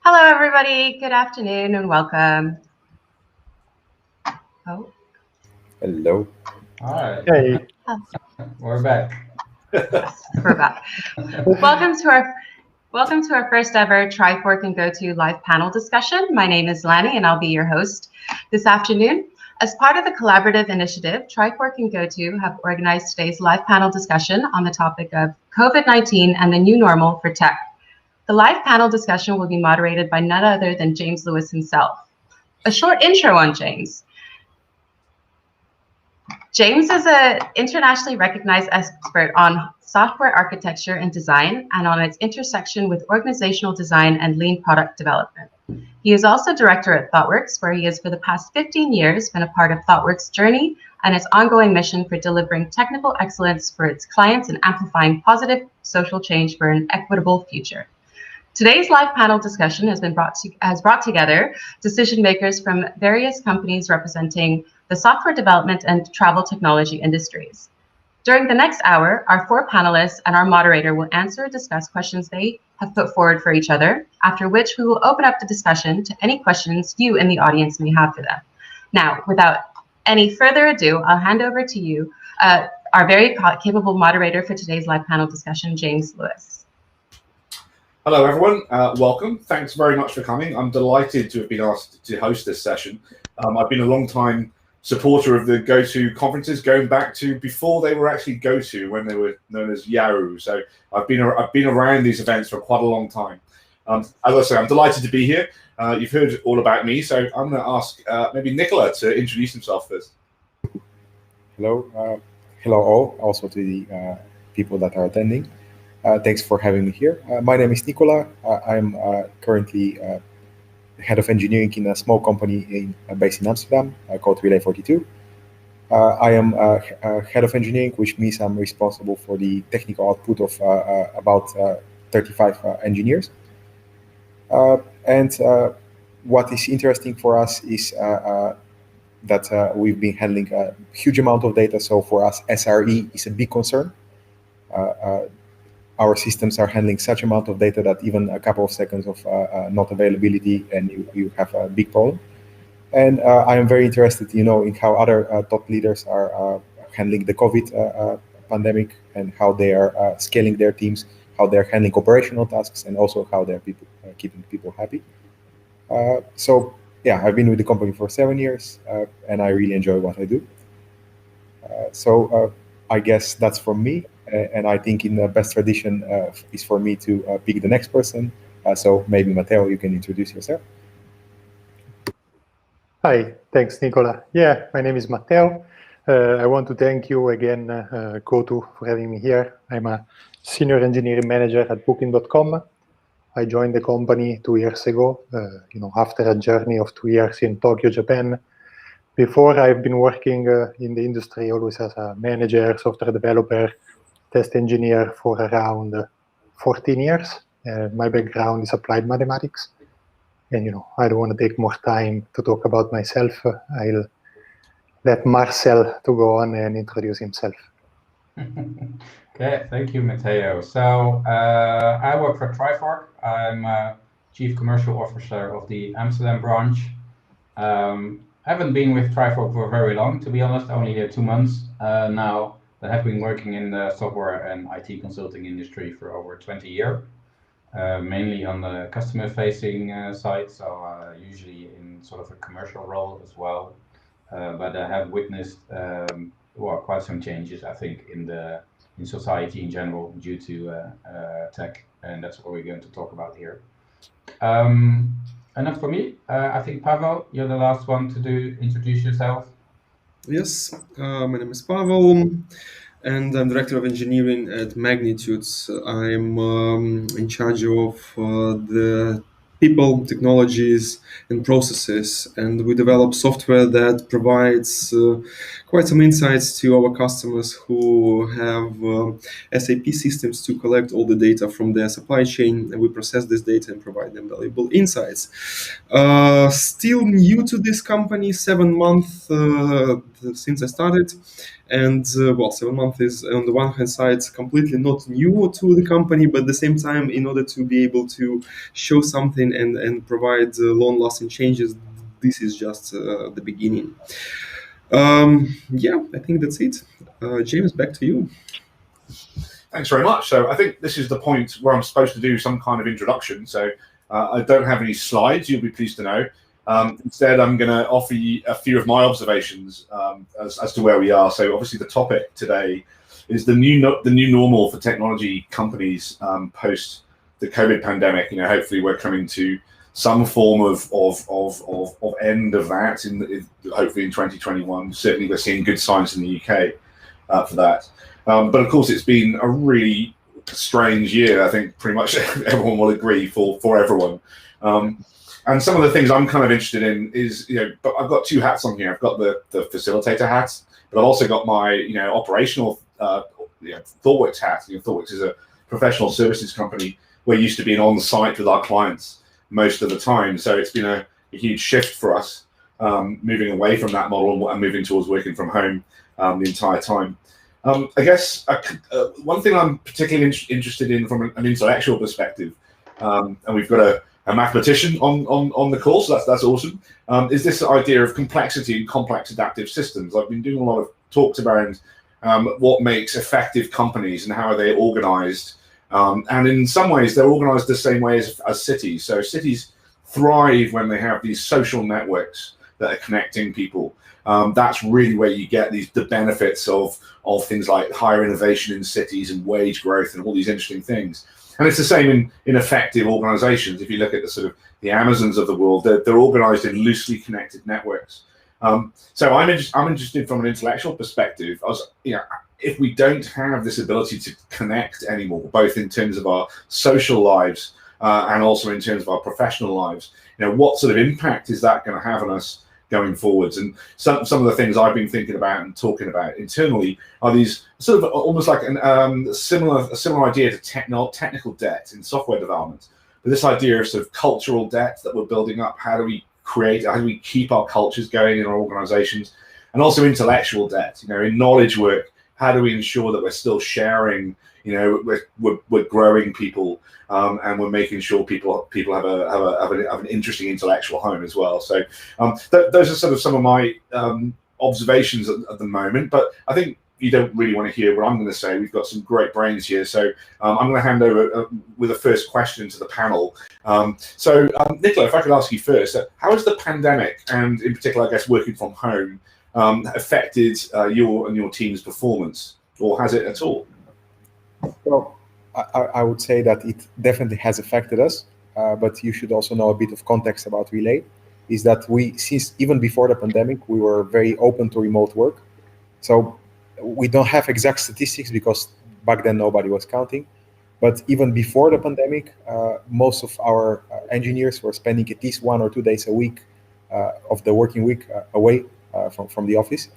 Hello, everybody. Good afternoon and welcome. Oh. Hello. Hi. Hey. We're back. Yes, we're back. Welcome to our first ever Trifork and GoTo live panel discussion. My name is Lani and I'll be your host this afternoon. As part of the collaborative initiative, Trifork and GoTo have organized today's live panel discussion on the topic of COVID-19 and the new normal for tech. The live panel discussion will be moderated by none other than James Lewis himself. A short intro on James. James is an internationally recognized expert on software architecture and design and on its intersection with organizational design and lean product development. He is also director at ThoughtWorks, where he has for the past 15 years been a part of ThoughtWorks' journey and its ongoing mission for delivering technical excellence for its clients and amplifying positive social change for an equitable future. Today's live panel discussion has brought together decision makers from various companies representing the software development and travel technology industries. During the next hour, our four panelists and our moderator will answer and discuss questions they have put forward for each other, after which we will open up the discussion to any questions you in the audience may have for them. Now, without any further ado, I'll hand over to you, our very capable moderator for today's live panel discussion, James Lewis. Hello, everyone. Welcome. Thanks very much for coming. I'm delighted to have been asked to host this session. I've been a long time supporter of the GoTo conferences, going back to before they were actually GoTo, when they were known as Yahoo. So I've been around these events for quite a long time. As I say, I'm delighted to be here. You've heard all about me, so I'm going to ask maybe Nikola to introduce himself first. Hello, hello all, also to the people that are attending. Thanks for having me here. My name is Nikola. I'm currently head of engineering in a small company based in Amsterdam called Relay 42. I am head of engineering, which means I'm responsible for the technical output of about 35 engineers. And what is interesting for us is that we've been handling a huge amount of data. So for us, SRE is a big concern. Our systems are handling such amount of data that even a couple of seconds of not availability and you have a big problem. And I am very interested, in how other top leaders are handling the COVID pandemic and how they are scaling their teams, how they're handling operational tasks, and also how they're keeping people happy. So yeah, I've been with the company for 7 years and I really enjoy what I do. So I guess that's from me. And I think in the best tradition is for me to pick the next person. So maybe Matteo, you can introduce yourself. Hi, thanks, Nikola. Yeah, my name is Matteo. I want to thank you again, GoTo, for having me here. I'm a senior engineering manager at Booking.com. I joined the company 2 years ago, after a journey of 2 years in Tokyo, Japan. Before, I've been working in the industry always as a manager, software developer, test engineer for around 14 years. My background is applied mathematics. And, I don't want to take more time to talk about myself. I'll let Marcel to go on and introduce himself. Okay, thank you, Matteo. So I work for Trifork. I'm Chief Commercial Officer of the Amsterdam branch. I haven't been with Trifork for very long, to be honest, only 2 months now. I have been working in the software and IT consulting industry for over 20 years, mainly on the customer-facing side, so usually in sort of a commercial role as well. But I have witnessed quite some changes, I think, in society in general due to tech, and that's what we're going to talk about here. And then for me, I think Pavel, you're the last one to introduce yourself. Yes, my name is Pavel, and I'm Director of Engineering at Magnitudes. I'm in charge of the people, technologies, and processes. And we develop software that provides quite some insights to our customers who have SAP systems to collect all the data from their supply chain, and we process this data and provide them valuable insights. Still new to this company, 7 months since I started. And 7 months is on the one hand side completely not new to the company, but at the same time, in order to be able to show something and provide long-lasting changes, this is just the beginning. Yeah, I think that's it. James, back to you. Thanks very much. So I think this is the point where I'm supposed to do some kind of introduction. So I don't have any slides, you'll be pleased to know. Instead, I'm going to offer you a few of my observations as to where we are. So obviously the topic today is the new normal for technology companies post the COVID pandemic. Hopefully we're coming to some form of end of that hopefully in 2021. Certainly we're seeing good signs in the UK for that. But of course it's been a really strange year. I think pretty much everyone will agree for everyone. And some of the things I'm kind of interested in is, but I've got two hats on here. I've got the facilitator hat, but I've also got my, operational ThoughtWorks hat. ThoughtWorks is a professional services company. We're used to being on site with our clients most of the time. So it's been a huge shift for us, moving away from that model and moving towards working from home the entire time. I guess one thing I'm particularly interested in from an intellectual perspective, and we've got a mathematician on the call, so that's awesome, is this idea of complexity and complex adaptive systems. I've been doing a lot of talks around what makes effective companies and how are they organized. And in some ways, they're organized the same way as cities. So cities thrive when they have these social networks that are connecting people. That's really where you get the benefits of things like higher innovation in cities and wage growth and all these interesting things. And it's the same in effective organizations. If you look at the Amazons of the world, they're organized in loosely connected networks. So I'm interested from an intellectual perspective. If we don't have this ability to connect anymore, both in terms of our social lives and also in terms of our professional lives, what sort of impact is that going to have on us going forwards? And some of the things I've been thinking about and talking about internally are these sort of almost like a similar idea to technical debt in software development. But this idea of sort of cultural debt that we're building up, how do we keep our cultures going in our organizations? And also intellectual debt, in knowledge work, how do we ensure that we're still sharing, we're growing people, and we're making sure people have an interesting intellectual home as well. So those are sort of some of my observations at the moment. But I think you don't really want to hear what I'm going to say. We've got some great brains here. So I'm going to hand over with the first question to the panel. Nikola, if I could ask you first, how has the pandemic, and in particular, I guess, working from home, affected your and your team's performance, or has it at all? Well, I would say that it definitely has affected us, but you should also know a bit of context about Relay, is that since even before the pandemic, we were very open to remote work. So we don't have exact statistics because back then nobody was counting. But even before the pandemic, most of our engineers were spending at least 1 or 2 days a week of the working week away from the office.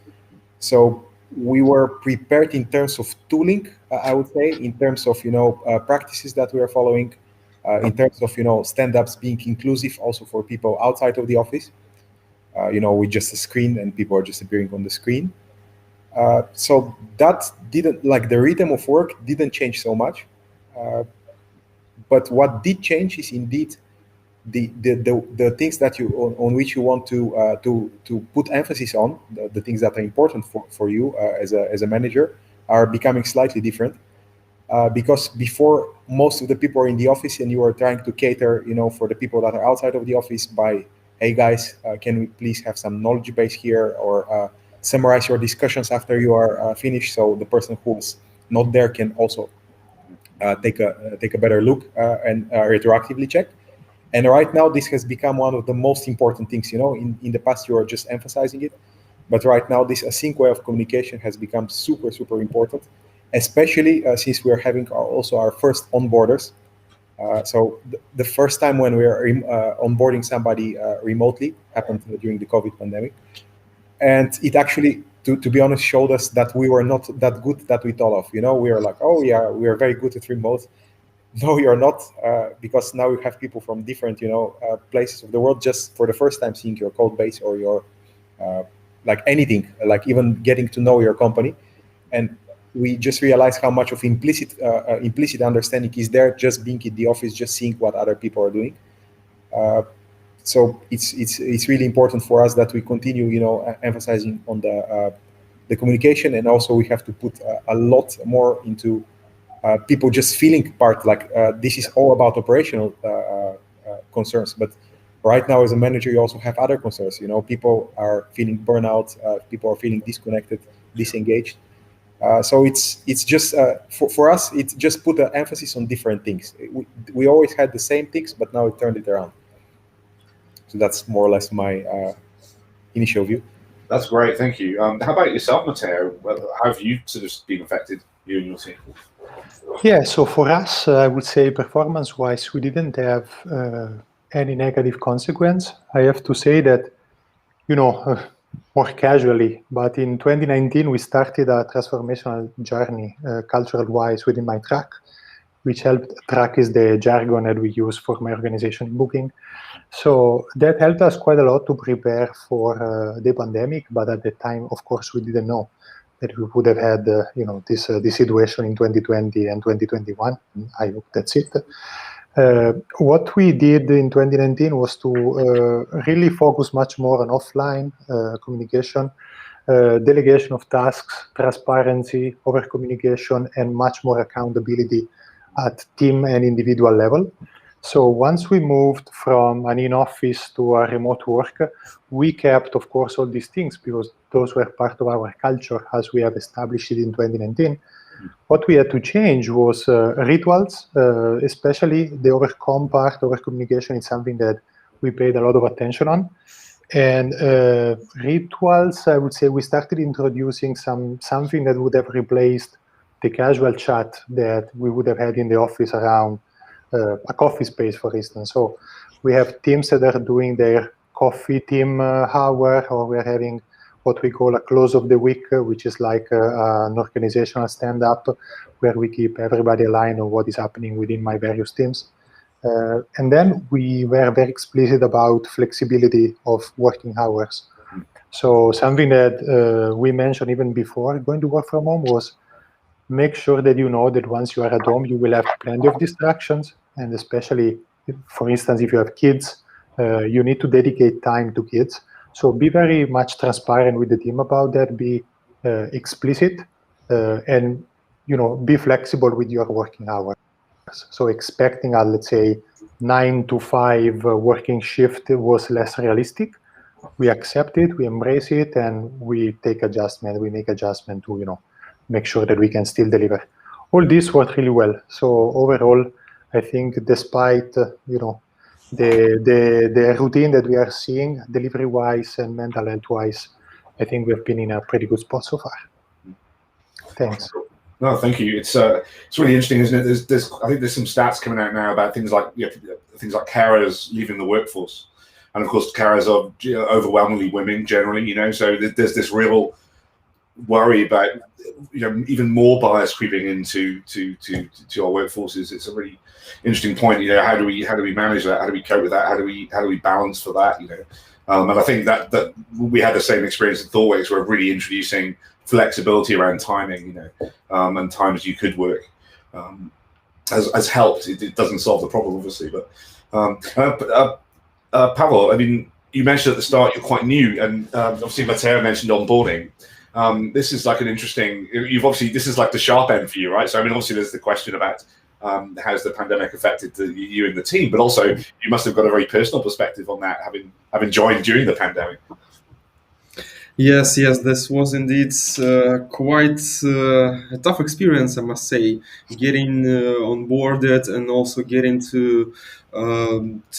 So we were prepared in terms of tooling, I would say, in terms of practices that we are following, in terms of stand-ups being inclusive also for people outside of the office. With just a screen and people are just appearing on the screen. So that didn't, like, the rhythm of work didn't change so much. But what did change is indeed the things that on which you want to put emphasis on, the things that are important for you as a manager, are becoming slightly different. Because before, most of the people are in the office and you are trying to cater, for the people that are outside of the office by, hey guys, can we please have some knowledge base here, or summarize your discussions after you are finished, so the person who's not there can also take a better look and retroactively check. And right now, this has become one of the most important things. In the past, you were just emphasizing it, but right now, this async way of communication has become super, super important, especially since we are having also our first onboarders So the first time when we were onboarding somebody remotely happened during the COVID pandemic. And it actually, to be honest, showed us that we were not that good that we thought of. We were like, oh yeah, we are very good at remote. No, you're not, because now you have people from different, places of the world just for the first time seeing your code base or your, like anything, like even getting to know your company. And we just realized how much of implicit understanding is there just being in the office, just seeing what other people are doing. So it's really important for us that we continue, emphasizing on the communication, and also we have to put a lot more into people just feeling part. Like this is all about operational concerns, but right now as a manager, you also have other concerns. People are feeling burnout, people are feeling disconnected, disengaged. So it's just for us, it just put an emphasis on different things. We always had the same things, but now it turned it around. So that's more or less my initial view. That's great, thank you. How about yourself, Matteo? How have you sort of been affected, you and your team? Yeah, so for us, I would say performance-wise, we didn't have any negative consequence. I have to say that, more casually, but in 2019, we started a transformational journey, cultural-wise, within my track, which helped. Track is the jargon that we use for my organization in Booking. So that helped us quite a lot to prepare for the pandemic, but at the time, of course, we didn't know that we would have had, this situation in 2020 and 2021. I hope that's it. What we did in 2019 was to really focus much more on offline communication, delegation of tasks, transparency, over communication, and much more accountability at team and individual level. So once we moved from an in-office to a remote work, we kept, of course, all these things because those were part of our culture as we have established it in 2019. What we had to change was rituals, especially the overcome part. Over communication is something that we paid a lot of attention on. And rituals, I would say we started introducing something that would have replaced the casual chat that we would have had in the office around a coffee space, for instance. So we have teams that are doing their coffee team hour, or we're having what we call a close of the week, which is like an organizational stand-up where we keep everybody aligned on what is happening within my various teams. And then we were very explicit about flexibility of working hours. So something that we mentioned even before going to work from home was make sure that you know that once you are at home, you will have plenty of distractions. And especially, for instance, if you have kids, you need to dedicate time to kids. So be very much transparent with the team about that, be explicit, and be flexible with your working hours. So expecting a, let's say, 9 to 5 working shift was less realistic. We accept it, we embrace it, and we take adjustment. We make adjustment to, make sure that we can still deliver. All this worked really well. So overall, I think despite, the routine that we are seeing, delivery-wise and mental health-wise, I think we've been in a pretty good spot so far. Thanks. No, thank you. It's really interesting, isn't it? I think there's some stats coming out now about things like carers leaving the workforce, and of course carers are overwhelmingly women generally. So there's this real worry about even more bias creeping into our workforces. It's a really interesting point. How do we manage that? How do we cope with that? How do we balance for that? And I think that we had the same experience at ThoughtWorks, where really introducing flexibility around timing, and times you could work has helped. It doesn't solve the problem, obviously, but Pavel, I mean, you mentioned at the start you're quite new, and obviously Matteo mentioned onboarding. This is like an interesting. This is like the sharp end for you, right? So I mean, obviously there's the question about how's the pandemic affected you and the team, but also you must have got a very personal perspective on that, having joined during the pandemic. Yes, this was indeed quite a tough experience, I must say, getting onboarded and also getting to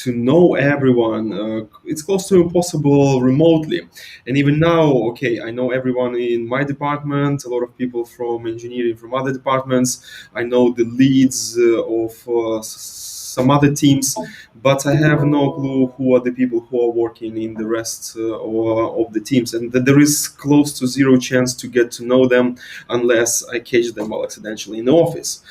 know everyone. It's close to impossible remotely. And even now, okay, I know everyone in my department, a lot of people from engineering from other departments. I know the leads of some other teams, but I have no clue who are the people who are working in the rest of the teams, and there is close to zero chance to get to know them unless I catch them all accidentally in the office.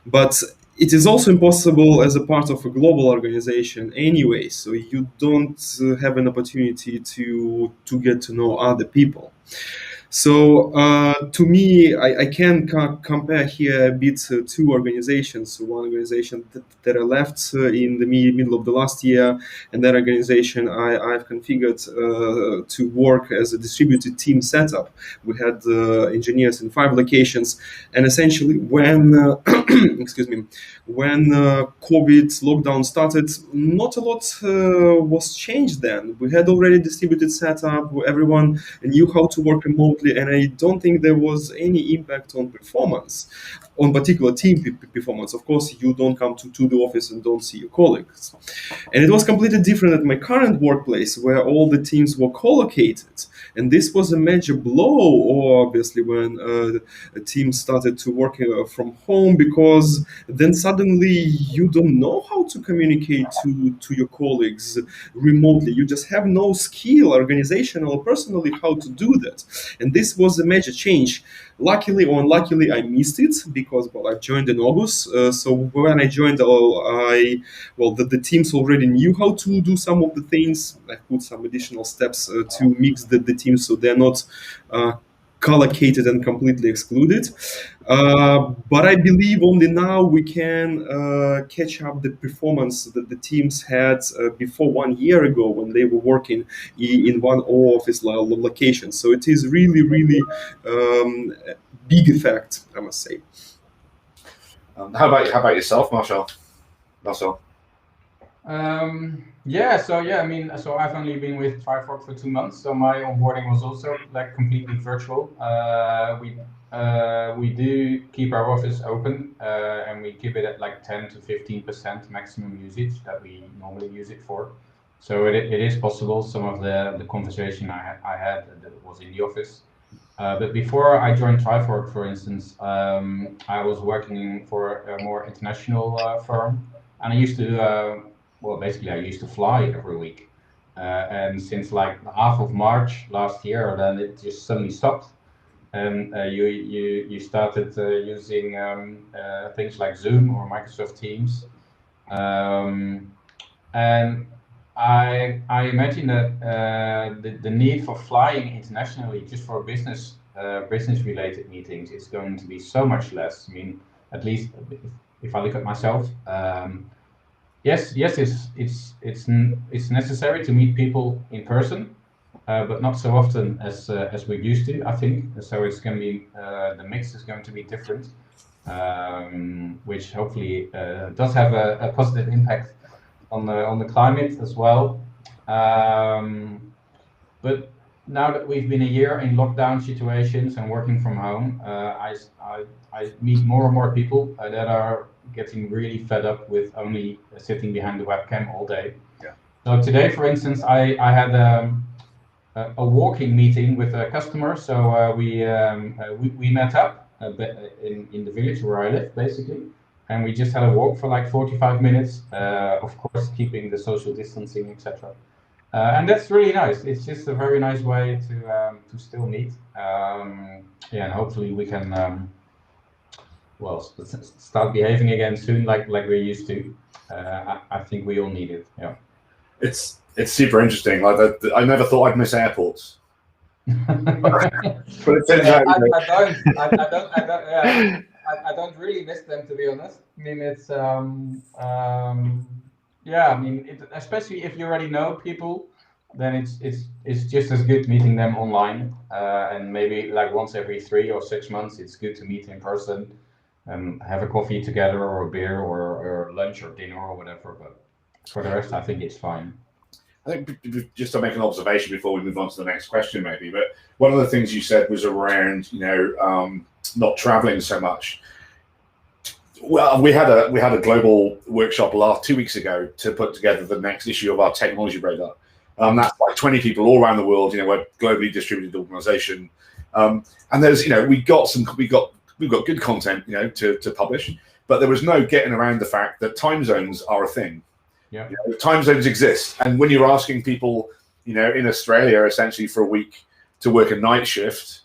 But it is also impossible as a part of a global organization anyway, so you don't have an opportunity to get to know other people. So to me, I can compare here a bit two organizations. One organization that I left in the middle of the last year, and that organization I've configured to work as a distributed team setup. We had engineers in 5 locations, and essentially when excuse me, when COVID lockdown started, not a lot was changed then. We had already distributed setup, everyone knew how to work remotely, and I don't think there was any impact on performance, on particular team performance. Of course, you don't come to the office and don't see your colleagues. And it was completely different at my current workplace, where all the teams were co-located. And this was a major blow, obviously, when a team started to work from home, because then suddenly you don't know how to communicate to your colleagues remotely. You just have no skill, organizational or personally, how to do that. And this was a major change. Luckily or unluckily, I missed it because, well, I joined in August. So when I joined, the teams already knew how to do some of the things. I put some additional steps to mix the teams so they're not collocated and completely excluded. But I believe only now we can catch up the performance that the teams had before 1 year ago when they were working in one office location. So it is really, really big effect, I must say. How about yourself, Marcel? So I've only been with Trifork for 2 months, so my onboarding was also like completely virtual. We do keep our office open, and we keep it at like 10 to 15% maximum usage that we normally use it for. So it is possible. Some of the conversation I had that was in the office. But before I joined Trifork, for instance, I was working for a more international firm, and I used to I used to fly every week. And since like half of March last year, then it just suddenly stopped. And you started using things like Zoom or Microsoft Teams. And I imagine that the need for flying internationally just for business related meetings is going to be so much less. I mean, at least if I look at myself, yes, it's necessary to meet people in person, but not so often as we used to, I think. So it's going to be the mix is going to be different, which hopefully does have a positive impact on the climate as well. But now that we've been a year in lockdown situations and working from home, I meet more and more people that are getting really fed up with only sitting behind the webcam all day. Yeah. So today, for instance, I had a walking meeting with a customer. So we met up in the village where I live, basically, and we just had a walk for like 45 minutes. Of course, keeping the social distancing, etc. And that's really nice. It's just a very nice way to still meet. And hopefully we can start behaving again soon, like we're used to. I think we all need it. Yeah. It's super interesting. Like I never thought I'd miss airports. But it turns out, I don't really miss them, to be honest. I mean, it's especially if you already know people, then it's just as good meeting them online, and maybe like once every 3 or 6 months, it's good to meet in person and have a coffee together or a beer or lunch or dinner or whatever. But for the rest, I think it's fine. I think just to make an observation before we move on to the next question, maybe. But one of the things you said was around, not traveling so much. Well, we had a global workshop 2 weeks ago to put together the next issue of our technology radar. That's like 20 people all around the world. We're a globally distributed organization, and there's we've got good content to publish, but there was no getting around the fact that time zones are a thing. Yeah. You know, time zones exist, and when you're asking people, you know, in Australia, essentially for a week to work a night shift,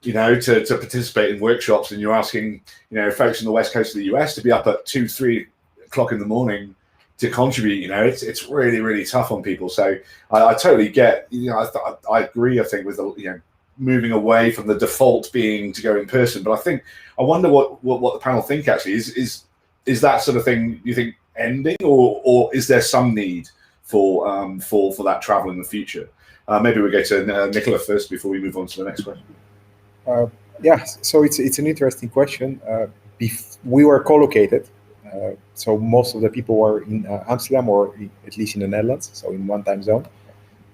you know, to participate in workshops, and you're asking, you know, folks on the west coast of the US to be up at 2, 3 o'clock in the morning to contribute, you know, it's really, really tough on people. So I totally get, you know, I agree, I think, with the, you know, moving away from the default being to go in person. But I wonder what the panel think actually is that sort of thing, you think, ending, or is there some need for that travel in the future? Maybe we go to Nikola first before we move on to the next question. Yeah, so it's an interesting question. We were co-located, so most of the people were in Amsterdam, or at least in the Netherlands, so in one time zone.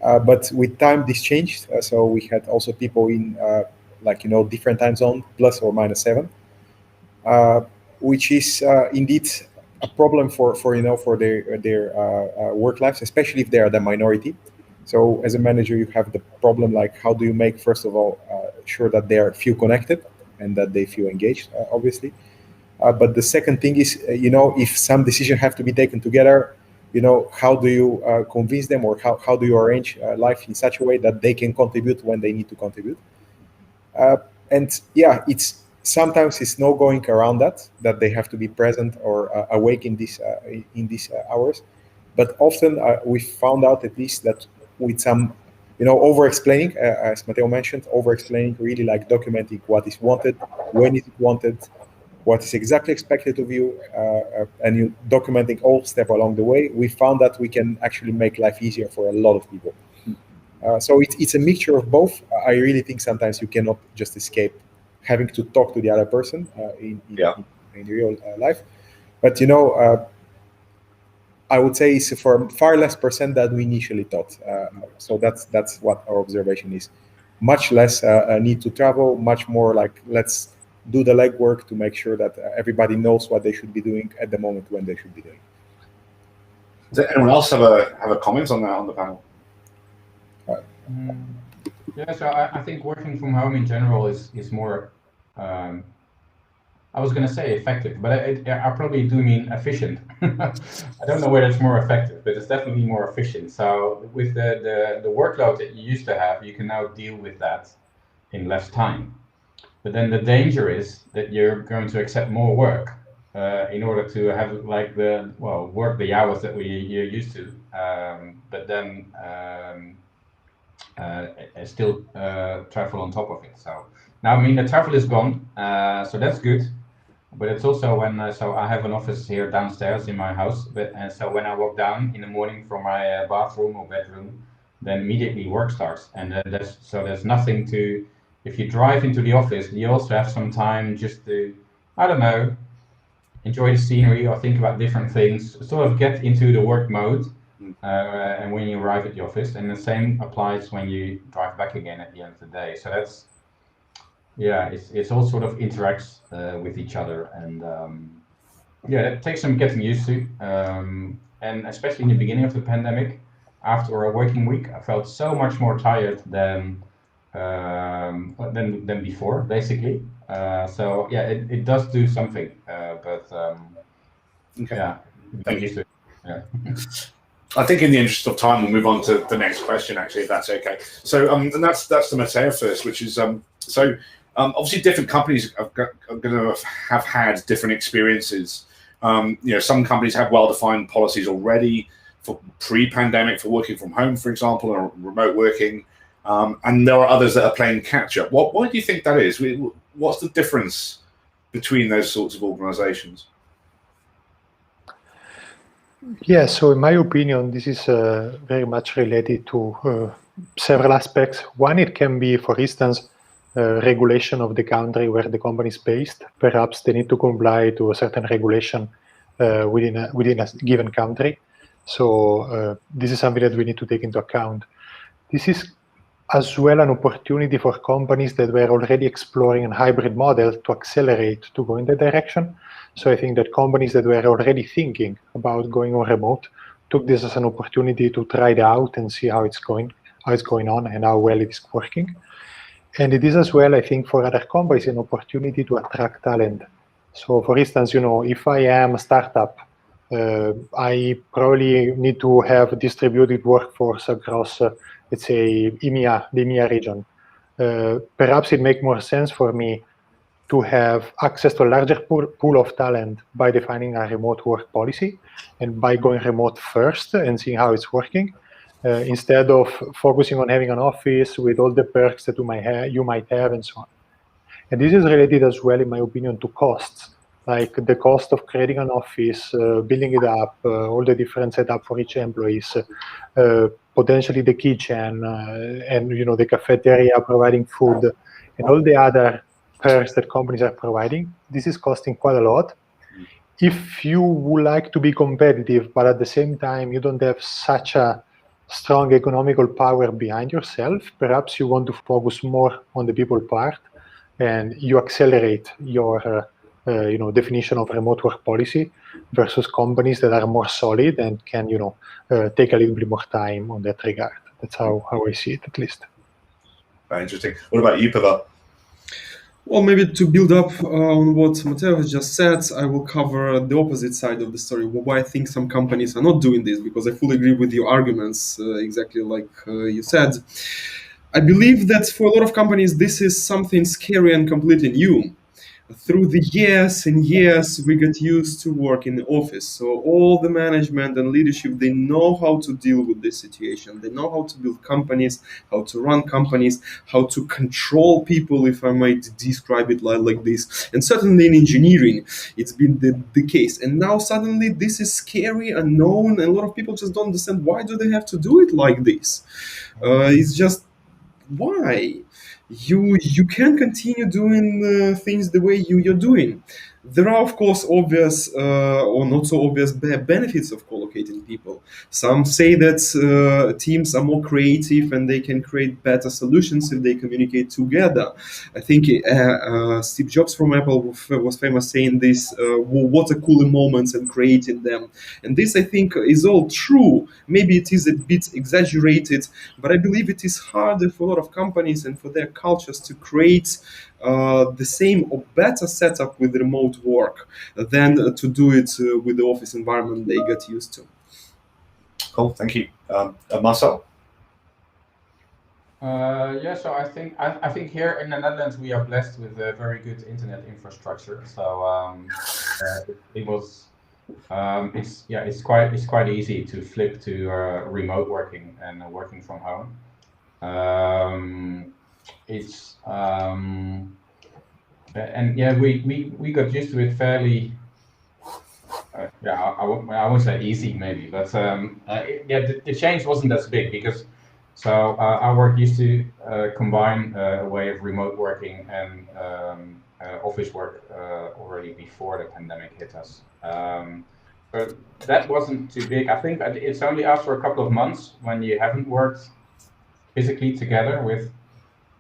But with time, this changed. So we had also people in, like, you know, different time zone, plus or minus 7, which is indeed a problem for you know, for their work lives, especially if they are the minority. So as a manager, you have the problem, like, how do you make, first of all, sure that they feel connected and that they feel engaged, obviously. But the second thing is, you know, if some decisions have to be taken together, you know, how do you convince them, or how do you arrange life in such a way that they can contribute when they need to contribute? And yeah, sometimes it's no going around that they have to be present or awake in these hours. But often we found out, at least, that with some, you know, over-explaining, as Matteo mentioned, over-explaining, really like documenting what is wanted, when is it wanted, what is exactly expected of you, and you documenting all steps along the way, we found that we can actually make life easier for a lot of people. So it's a mixture of both. I really think sometimes you cannot just escape having to talk to the other person in real life. But, you know, I would say it's for far less percent than we initially thought. So that's what our observation is. Much less need to travel, much more like, let's do the legwork to make sure that everybody knows what they should be doing at the moment when they should be doing. Does anyone else have a comment on that on the panel? Yeah, so I think working from home in general is more, I was going to say effective, but I probably do mean efficient. I don't know whether it's more effective, but it's definitely more efficient. So with the workload that you used to have, you can now deal with that in less time. But then the danger is that you're going to accept more work in order to have, like, work the hours that you're used to, but then still travel on top of it. So now, I mean, the travel is gone, so that's good. But it's also when, so I have an office here downstairs in my house, and so when I walk down in the morning from my bathroom or bedroom, then immediately work starts. And there's nothing to, if you drive into the office, you also have some time just to, I don't know, enjoy the scenery or think about different things, sort of get into the work mode. And when you arrive at the office, and the same applies when you drive back again at the end of the day. So that's, yeah, it's all sort of interacts with each other, and yeah, it takes some getting used to. And especially in the beginning of the pandemic, after a working week, I felt so much more tired than before, basically. So yeah, it does do something, but Okay. yeah, Thank used you. to it. Yeah. I think in the interest of time, we'll move on to the next question, actually, if that's okay. So, and that's the Matteo first, which is obviously different companies are going to have had different experiences. You know, some companies have well-defined policies already for pre-pandemic, for working from home, for example, or remote working, and there are others that are playing catch-up. Why do you think that is? What's the difference between those sorts of organizations? Yeah, so in my opinion, this is very much related to several aspects. One, it can be, for instance, regulation of the country where the company is based. Perhaps they need to comply to a certain regulation within a given country. So this is something that we need to take into account. This is as well an opportunity for companies that were already exploring a hybrid model to accelerate to go in that direction. So I think that companies that were already thinking about going on remote took this as an opportunity to try it out and see how it's going on and how well it is working. And it is as well, I think, for other companies an opportunity to attract talent So for instance, if I am a startup, I probably need to have a distributed workforce across, let's say, the EMEA region. Perhaps it makes more sense for me to have access to a larger pool of talent by defining a remote work policy and by going remote first and seeing how it's working, instead of focusing on having an office with all the perks that you might have and so on. And this is related as well, in my opinion, to costs, like the cost of creating an office, building it up, all the different setup for each employees, potentially the kitchen, and the cafeteria providing food, and all the other perks that companies are providing. This is costing quite a lot. If you would like to be competitive, but at the same time you don't have such a strong economical power behind yourself, perhaps you want to focus more on the people part, and you accelerate your definition of remote work policy versus companies that are more solid and can take a little bit more time on that regard. That's how I see it, at least. Very interesting. What about you, Pavel? Well, maybe to build up on what Matteo has just said, I will cover the opposite side of the story, why I think some companies are not doing this, because I fully agree with your arguments, exactly like you said. I believe that for a lot of companies, this is something scary and completely new. Through the years and years, we got used to work in the office. So all the management and leadership, they know how to deal with this situation. They know how to build companies, how to run companies, how to control people, if I might describe it like this. And certainly in engineering, it's been the case. And now suddenly this is scary, unknown, and a lot of people just don't understand why do they have to do it like this. It's just, why? You can continue doing things the way you're doing. There are, of course, obvious or not so obvious benefits of co-locating people. Some say that teams are more creative and they can create better solutions if they communicate together. I think Steve Jobs from Apple was famous saying this, what are cooler moments and creating them. And this, I think, is all true. Maybe it is a bit exaggerated, but I believe it is harder for a lot of companies and for their cultures to create the same or better setup with remote work than to do it with the office environment they got used to. Cool, thank you. Marcel? So I think here in the Netherlands we are blessed with a very good internet infrastructure. So it's quite easy to flip to remote working and working from home. We got used to it fairly. I won't say easy maybe, but the change wasn't as big because our work used to combine a way of remote working and office work already before the pandemic hit us. But that wasn't too big. I think it's only after a couple of months when you haven't worked physically together with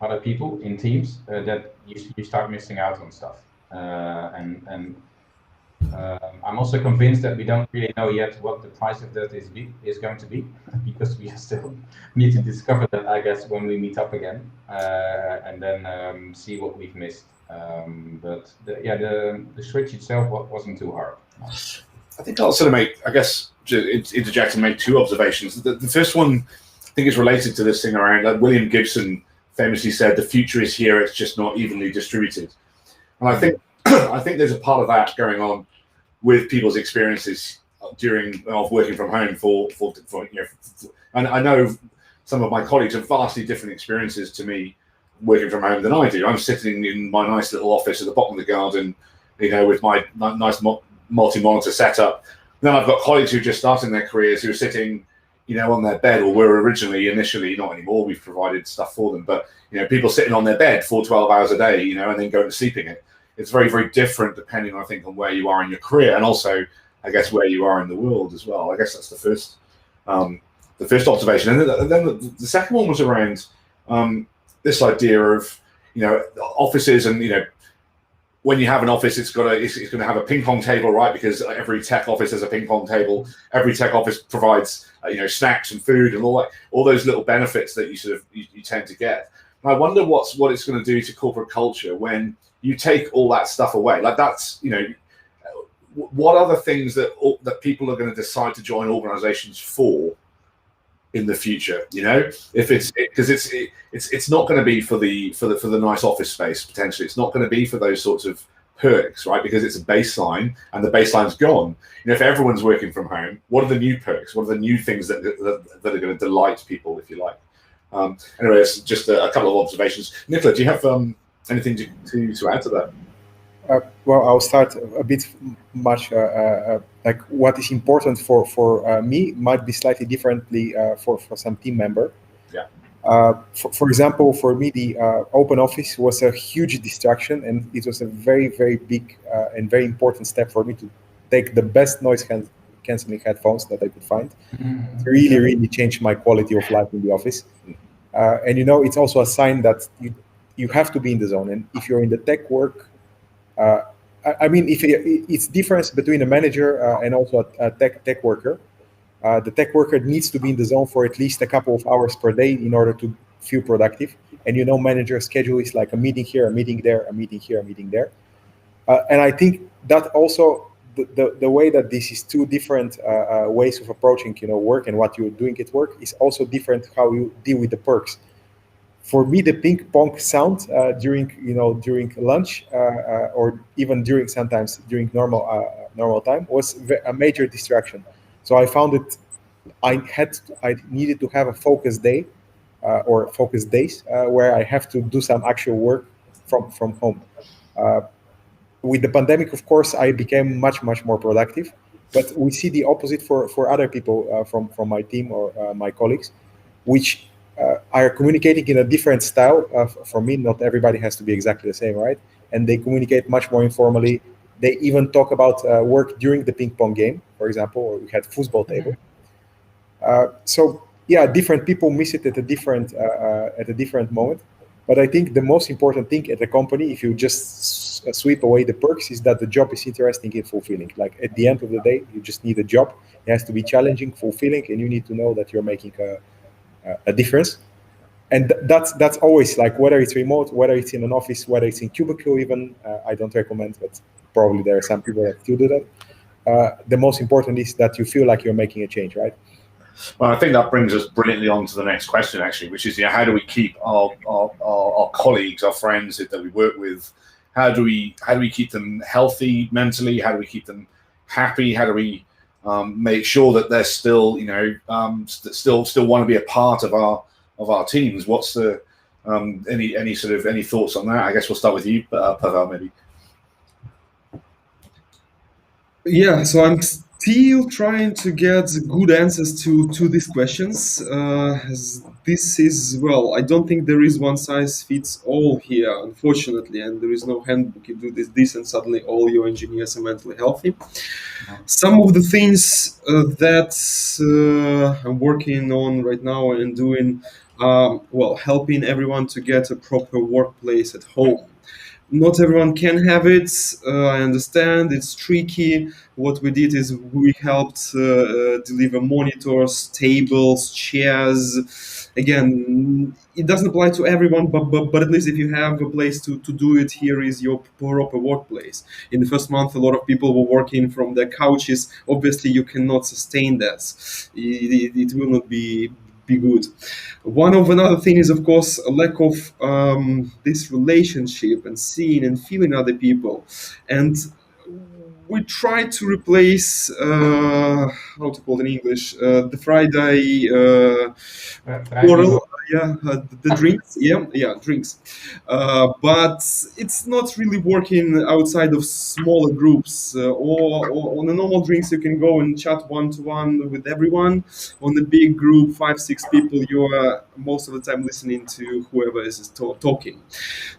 other people in teams that you start missing out on stuff. I'm also convinced that we don't really know yet what the price of that is going to be, because we still need to discover that, I guess, when we meet up again and then see what we've missed. But the switch itself wasn't too hard. I think I'll sort of interject and make two observations. The first one, I think, is related to this thing around, William Gibson famously said, "The future is here; it's just not evenly distributed." And I think there's a part of that going on with people's experiences of working from home and I know some of my colleagues have vastly different experiences to me working from home than I do. I'm sitting in my nice little office at the bottom of the garden, with my nice multi-monitor setup. Then I've got colleagues who are just starting their careers who are sitting, on their bed, or were initially, not anymore, we've provided stuff for them, but, people sitting on their bed for 12 hours a day, and then going to sleep in it. It's very, very different depending, I think, on where you are in your career, and also, I guess, where you are in the world as well. I guess that's the first observation. And then the second one was around this idea of, offices, and, when you have an office, it's going to have a ping pong table, right? Because every tech office has a ping pong table. Every tech office provides, snacks and food and all those little benefits that you tend to get. And I wonder what it's going to do to corporate culture when you take all that stuff away. Like that's, what other things that people are going to decide to join organizations for in the future? If it's not going to be for the nice office space potentially. It's not going to be for those sorts of perks, right? Because it's a baseline and the baseline's gone. If everyone's working from home, what are the new perks? What are the new things that are going to delight people, if you like? Anyway, it's just a couple of observations. Nikola, do you have anything to add to that? Well, I'll start a bit much like what is important for me might be slightly differently for some team member. Yeah. For example, for me, the open office was a huge distraction, and it was a very, very big and very important step for me to take the best noise cancelling headphones that I could find. It really, really changed my quality of life in the office. And it's also a sign that you have to be in the zone. And if you're in the tech work, if it's difference between a manager and also a tech worker. The tech worker needs to be in the zone for at least a couple of hours per day in order to feel productive. And manager schedule is like a meeting here, a meeting there, a meeting here, a meeting there. And I think that also the way that this is two different ways of approaching work and what you're doing at work is also different how you deal with the perks. For me, the ping pong sound during lunch or even sometimes during normal time was a major distraction. So I found it. I needed to have a focus day or focus days where I have to do some actual work from home. With the pandemic, of course, I became much more productive. But we see the opposite for other people from my team or my colleagues, which are communicating in a different style. For me, not everybody has to be exactly the same, right? And they communicate much more informally. They even talk about work during the ping pong game, for example, or we had football table. So yeah, different people miss it at a different moment. But I think the most important thing at a company, if you just sweep away the perks, is that the job is interesting and fulfilling. Like at the end of the day, you just need a job. It has to be challenging, fulfilling, and you need to know that you're making a difference. And that's always like, whether it's remote, whether it's in an office, whether it's in cubicle even, I don't recommend, but probably there are some people that still do that. The most important is that you feel like you're making a change, right? Well, I think that brings us brilliantly on to the next question, actually, which is, how do we keep our colleagues, our friends that we work with? How do we keep them healthy mentally? How do we keep them happy? How do we make sure that they're still, still want to be a part of our teams? What's the any thoughts on that? I guess we'll start with you, Pavel, maybe. Yeah, so I'm still trying to get good answers to these questions. This is, well, I don't think there is one size fits all here, unfortunately, and there is no handbook. You do this and suddenly all your engineers are mentally healthy. Some of the things that I'm working on right now and doing, helping everyone to get a proper workplace at home. Not everyone can have it. I understand it's tricky. What we did is we helped deliver monitors, tables, chairs. Again, it doesn't apply to everyone, but at least if you have a place to do it, here is your proper workplace. In the first month, a lot of people were working from their couches. Obviously, you cannot sustain that. It will not be good. Another thing is, of course, a lack of this relationship and seeing and feeling other people. And we try to replace, how to call it in English, the Friday oral, the drinks, drinks. But it's not really working outside of smaller groups. Or on the normal drinks, you can go and chat one-to-one with everyone. On the big group, 5-6 people, you are most of the time listening to whoever is talking.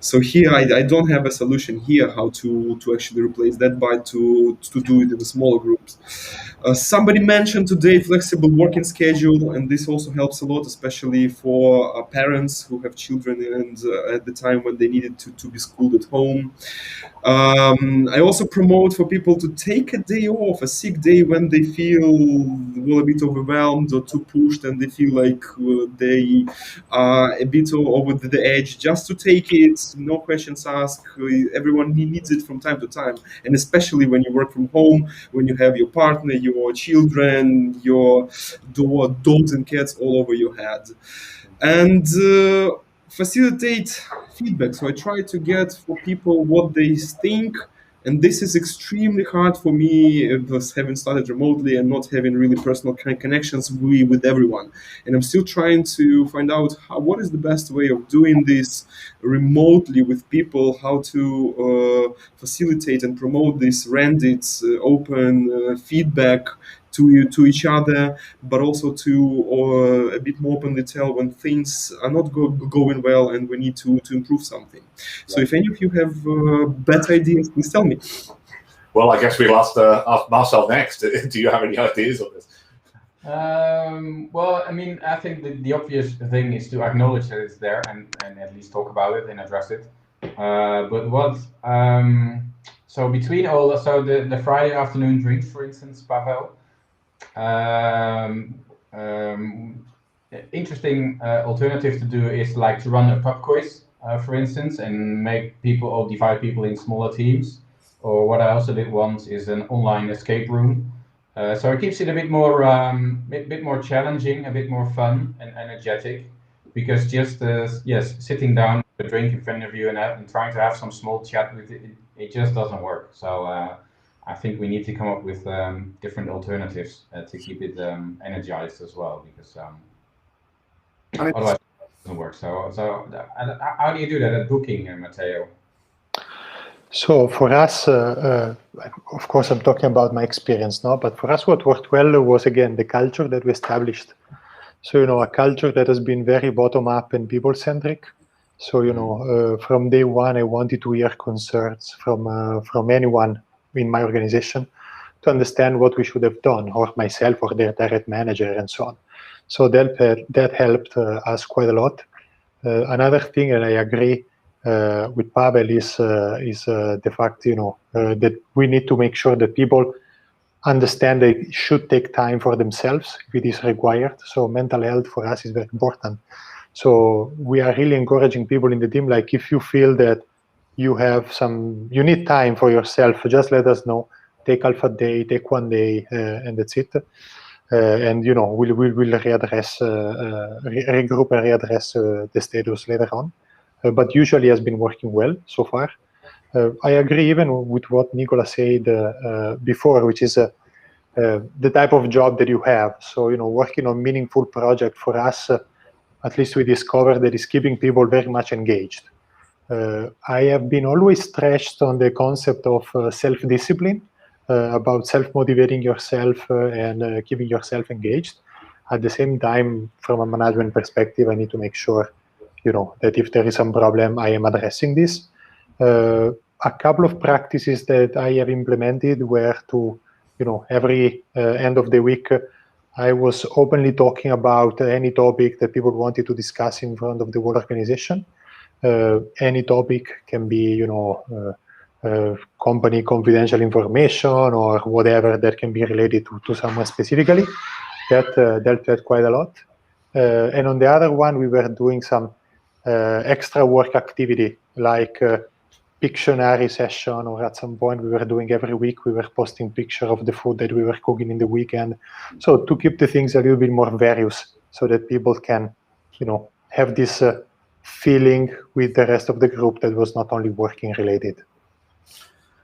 So here, I don't have a solution here how to actually replace that by to do it in the smaller groups. Somebody mentioned today flexible working schedule, and this also helps a lot, especially for parents who have children and at the time when they needed to be schooled at home. I also promote for people to take a day off, a sick day, when they feel a bit overwhelmed or too pushed and they feel like they are a bit over the edge, just to take it, no questions asked. Everyone needs it from time to time, and especially when you work from home, when you have your partner, your children, your dogs and cats all over your head. And facilitate feedback. So I try to get for people what they think, and this is extremely hard for me, because having started remotely and not having really personal connections with everyone. And I'm still trying to find out what is the best way of doing this remotely with people, how to facilitate and promote this rendered open feedback to each other, but also to a bit more openly tell when things are not going well and we need to improve something. So if any of you have better ideas, please tell me. Well, I guess we'll ask Marcel next. Do you have any ideas on this? Well, I mean, I think the obvious thing is to acknowledge that it's there and at least talk about it and address it. But what, so between all, so the Friday afternoon drinks, for instance, Pavel, interesting alternative to do is like to run a pub quiz, for instance, and make people or divide people in smaller teams. Or what I also did once is an online escape room. So it keeps it a bit more challenging, a bit more fun and energetic, because just sitting down with a drink in front of you and trying to have some small chat with it just doesn't work. So I think we need to come up with different alternatives to keep it energized as well, because otherwise it doesn't work. So how do you do that at booking, Matteo? So for us, of course, I'm talking about my experience now, but for us what worked well was, again, the culture that we established. So, a culture that has been very bottom-up and people-centric. So, from day one, I wanted to hear concerns from anyone in my organization to understand what we should have done, or myself or their direct manager and so on. So that helped us quite a lot. Another thing, and I agree with Pavel, is the fact, that we need to make sure that people understand they should take time for themselves if it is required. So mental health for us is very important. So we are really encouraging people in the team, like, if you feel that you need time for yourself, just let us know. Take half a day, take 1 day, and that's it. And we'll readdress, regroup and readdress the status later on. But usually has been working well so far. I agree even with what Nikola said before, which is the type of job that you have. So, working on meaningful project for us, at least we discovered that is keeping people very much engaged. I have been always stretched on the concept of self-discipline, about self-motivating yourself and keeping yourself engaged. At the same time, from a management perspective, I need to make sure, that if there is some problem, I am addressing this. A couple of practices that I have implemented were to, every end of the week, I was openly talking about any topic that people wanted to discuss in front of the whole organization. Any topic can be, company confidential information or whatever that can be related to someone specifically. That helped quite a lot. And on the other one, we were doing some extra work activity, like Pictionary session, or at some point we were doing every week, we were posting picture of the food that we were cooking in the weekend. So to keep the things a little bit more various, so that people can, have this feeling with the rest of the group that was not only working related.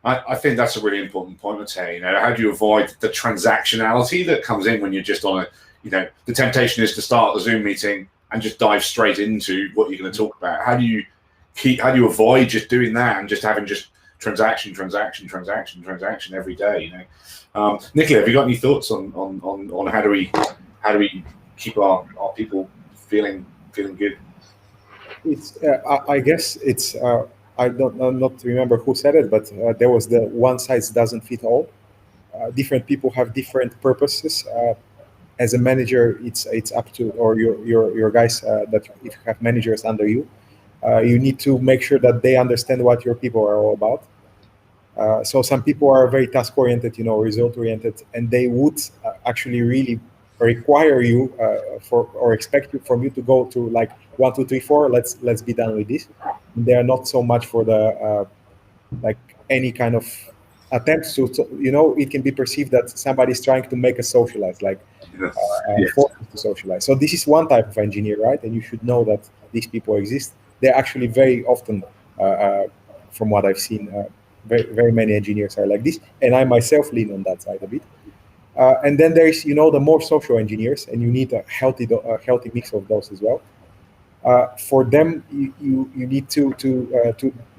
I think that's a really important point, Matteo. How do you avoid the transactionality that comes in when you're just on the temptation is to start a Zoom meeting and just dive straight into what you're going to talk about. How do you avoid just doing that and just having transaction every day? Nikola, have you got any thoughts on how do we keep our people feeling good? It's I guess it's I don't not remember who said it, but there was the one size doesn't fit all. Different people have different purposes as a manager, it's up to, or your guys that if you have managers under you, you need to make sure that they understand what your people are all about. So some people are very task-oriented, result-oriented, and they would actually really require you or expect from you to go to like 1, 2, 3, 4. Let's be done with this. They are not so much for the like any kind of attempts to, it can be perceived that somebody's trying to make us socialize, like force us to socialize. So this is one type of engineer, right? And you should know that these people exist. They're actually very often, from what I've seen, very, very many engineers are like this, and I myself lean on that side a bit. And then there is, the more social engineers, and you need a healthy mix of those as well. For them, you need to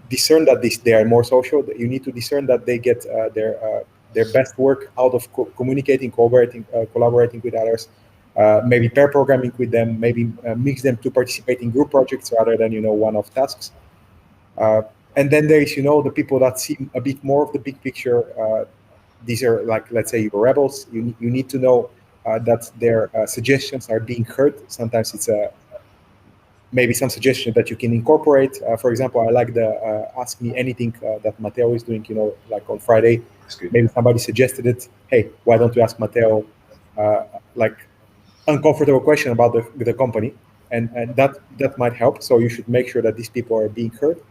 discern that they are more social. You need to discern that they get their best work out of communicating, collaborating with others, maybe pair programming with them, maybe mix them to participate in group projects rather than one-off tasks. And then there is the people that see a bit more of the big picture. These are like, let's say, your rebels. You need to know that their suggestions are being heard. Sometimes it's maybe some suggestion that you can incorporate. For example, I like the Ask Me Anything that Matteo is doing, like on Friday. Maybe somebody suggested it. Hey, why don't you ask Matteo like uncomfortable question about the company? And that might help. So you should make sure that these people are being heard.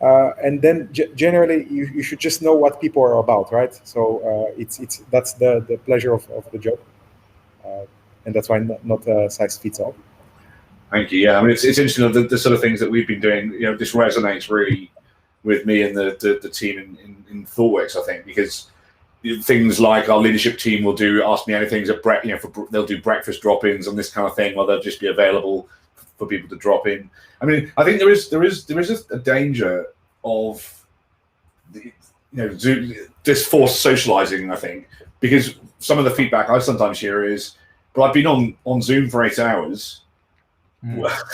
And then generally, you should just know what people are about, right? So that's the pleasure of the job. And that's why not a size fits all. Thank you. Yeah, I mean, it's interesting the sort of things that we've been doing. This resonates really with me and the team in ThoughtWorks, I think, because things like our leadership team will do Ask Me Anything they'll do breakfast drop-ins and this kind of thing, where they'll just be available for people to drop in. I mean, I think there is a danger of this forced socializing. I think because some of the feedback I sometimes hear is, "But I've been on Zoom for 8 hours.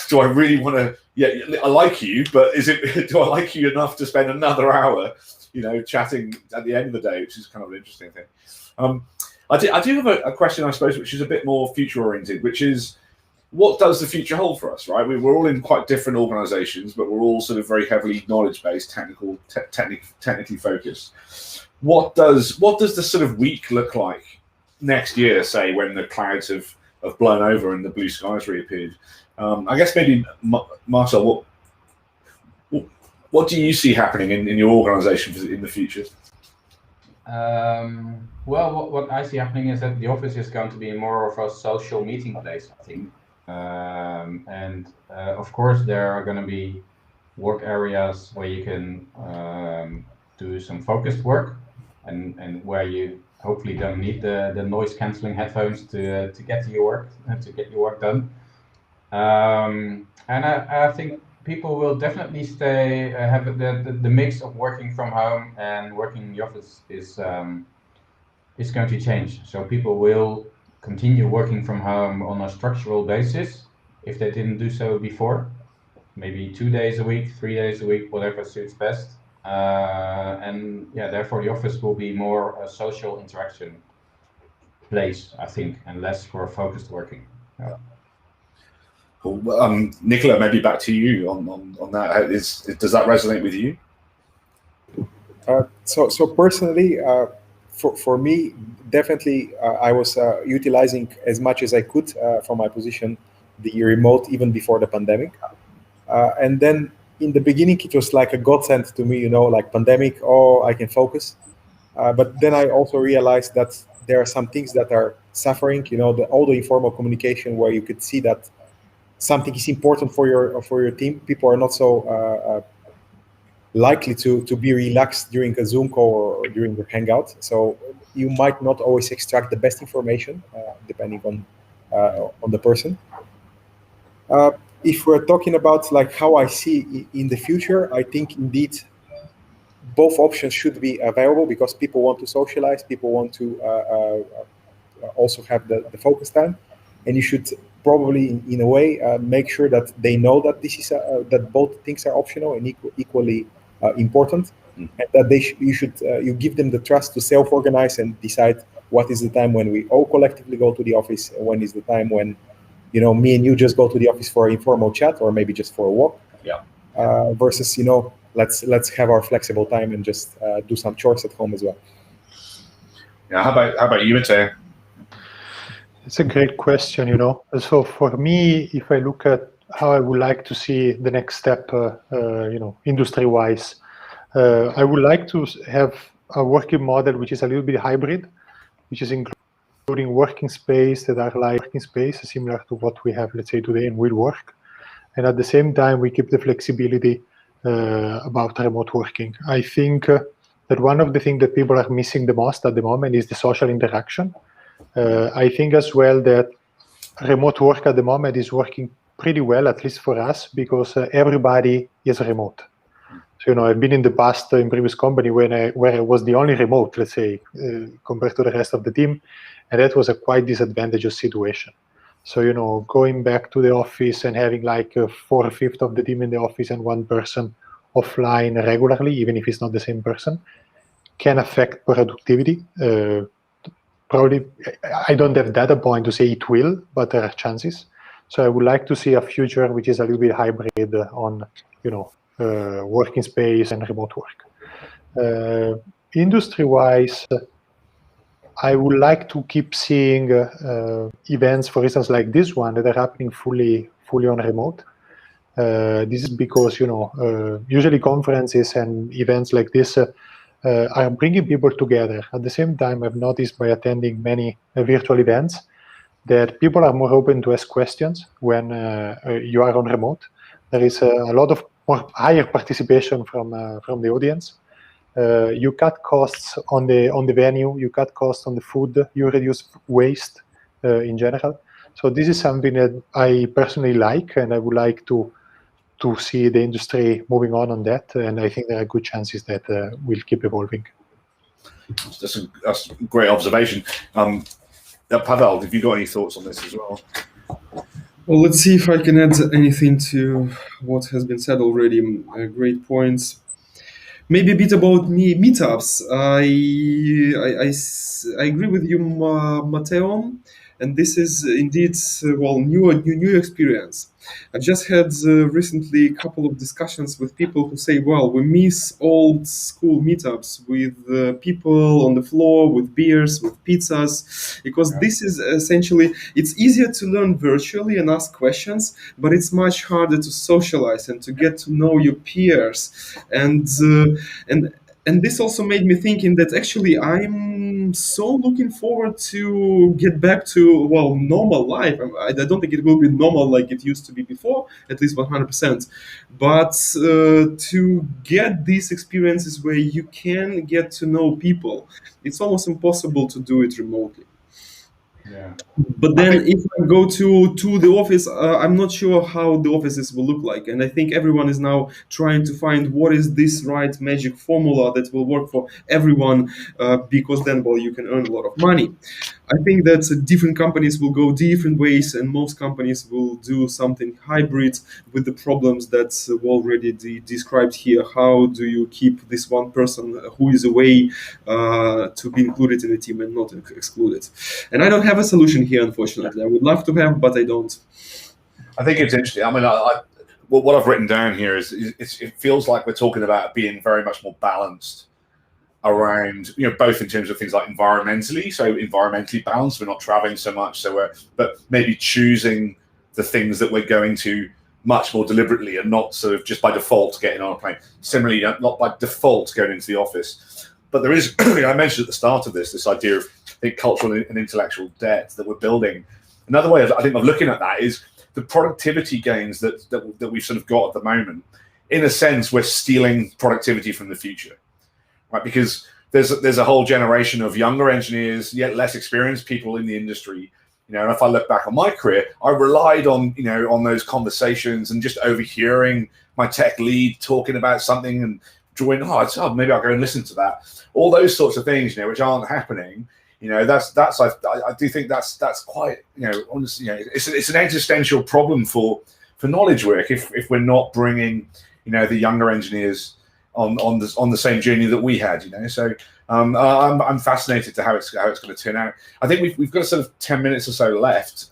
Do I really want to? Yeah, I like you, but do I like you enough to spend another hour, chatting at the end of the day?" Which is kind of an interesting thing. I do have a question, I suppose, which is a bit more future oriented, which is, what does the future hold for us? Right, we're all in quite different organisations, but we're all sort of very heavily knowledge based, technically focused. What does the sort of week look like next year? Say when the clouds have blown over and the blue skies reappeared. I guess maybe Marcel, what do you see happening in your organisation in the future? Well, what I see happening is that the office is going to be more of a social meeting place, I think. And of course, there are going to be work areas where you can do some focused work, and where you hopefully don't need the noise cancelling headphones to get to your work done. And I think people will definitely stay have the mix of working from home and working in the office is going to change. So people will continue working from home on a structural basis if they didn't do so before. Maybe 2 days a week, 3 days a week, whatever suits best. And yeah, therefore the office will be more a social interaction place, I think, and less for focused working. Yeah. Cool. Nikola, maybe back to you on that. Does that resonate with you? So personally, for me, definitely, I was utilizing as much as I could from my position the remote even before the pandemic, and then in the beginning it was like a godsend to me, like pandemic. Oh, I can focus, but then I also realized that there are some things that are suffering. All the informal communication where you could see that something is important for your team. People are not so likely to be relaxed during a Zoom call or during the Hangout. So you might not always extract the best information, depending on the person. If we're talking about like how I see in the future, I think indeed both options should be available because people want to socialize, people want to also have the focus time, and you should probably in a way make sure that they know that this is that both things are optional and equally important, and that you give them the trust to self-organize and decide what is the time when we all collectively go to the office, and when is the time when, me and you just go to the office for an informal chat or maybe just for a walk. Yeah. Versus, let's have our flexible time and just do some chores at home as well. Yeah. How about you, Matteo? It's a great question, So for me, if I look at how I would like to see the next step, industry-wise, I would like to have a working model which is a little bit hybrid, which is including working space that are like working space similar to what we have, let's say, today in WeWork. And at the same time, we keep the flexibility about remote working. I think that one of the things that people are missing the most at the moment is the social interaction. I think as well that remote work at the moment is working pretty well, at least for us, because everybody is remote. So, I've been in the past in previous company where I was the only remote, let's say, compared to the rest of the team, and that was a quite disadvantageous situation. So, going back to the office and having like 4/5 of the team in the office and one person offline regularly, even if it's not the same person, can affect productivity. Probably, I don't have data point to say it will, but there are chances. So I would like to see a future which is a little bit hybrid on, working space and remote work. Industry-wise, I would like to keep seeing events, for instance, like this one that are happening fully on remote. This is because, usually conferences and events like this are bringing people together. At the same time, I've noticed by attending many virtual events that people are more open to ask questions when you are on remote. There is a lot of more higher participation from the audience. You cut costs on the venue, you cut costs on the food, you reduce waste in general. So this is something that I personally like, and I would like to see the industry moving on that, and I think there are good chances that will keep evolving. That's a great observation. Pavel, have you got any thoughts on this as well? Well, let's see if I can add anything to what has been said already. Great points. Maybe a bit about meetups. I agree with you, Matteo, and this is indeed new experience. I just had recently a couple of discussions with people who say, well, we miss old school meetups with people on the floor, with beers, with pizzas, because this is essentially, it's easier to learn virtually and ask questions, but it's much harder to socialize and to get to know your peers. And this also made me thinking that actually I'm so looking forward to get back to, normal life. I don't think it will be normal like it used to be before, at least 100%. But to get these experiences where you can get to know people, it's almost impossible to do it remotely. Yeah. But then if I go to the office, I'm not sure how the offices will look like. And I think everyone is now trying to find what is this right magic formula that will work for everyone, because then, you can earn a lot of money. I think that different companies will go different ways, and most companies will do something hybrid with the problems that were already described here. How do you keep this one person who is away to be included in the team and not excluded? And I don't have a solution here, unfortunately. I would love to have, but I don't. I think it's interesting. I mean, what I've written down here is it feels like we're talking about being very much more balanced around, both in terms of things like environmentally. So environmentally balanced, we're not traveling so much. But maybe choosing the things that we're going to much more deliberately and not sort of just by default getting on a plane. Similarly, not by default going into the office. But there is, I mentioned at the start of this idea of, I think, cultural and intellectual debt that we're building. Another way of looking at that is the productivity gains that we've sort of got at the moment. In a sense, we're stealing productivity from the future, right? Because there's a whole generation of younger engineers, yet less experienced people in the industry. And if I look back on my career, I relied on those conversations and just overhearing my tech lead talking about something and drawing, maybe I'll go and listen to that. All those sorts of things, which aren't happening. I do think that's quite, honestly, it's an existential problem for knowledge work if we're not bringing, the younger engineers on the same journey that we had, So I'm fascinated to how it's going to turn out. I think we've got sort of 10 minutes or so left,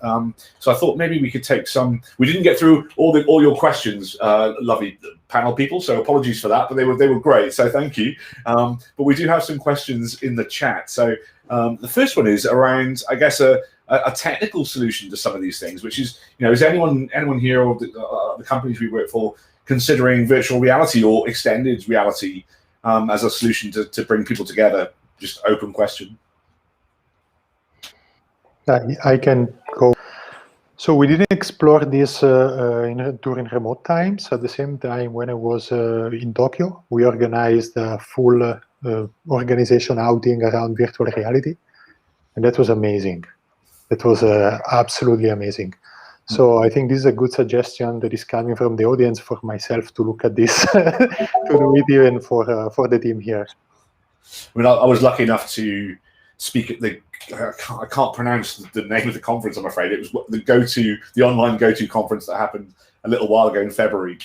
so I thought maybe we could take some. We didn't get through all your questions, lovely panel people. So apologies for that, but they were great. So thank you. But we do have some questions in the chat. So the first one is around, I guess, a technical solution to some of these things, which is, is anyone here or the companies we work for considering virtual reality or extended reality as a solution to bring people together? Just open question. I can go. So we didn't explore this during remote times. At the same time, when I was in Tokyo, we organized a full organization outing around virtual reality, and that was amazing. It was absolutely amazing. So I think this is a good suggestion that is coming from the audience for myself to look at this, to do it even for the team here. I mean, I was lucky enough to speak at I can't pronounce the name of the conference, I'm afraid. It was the online GoTo conference that happened a little while ago in February.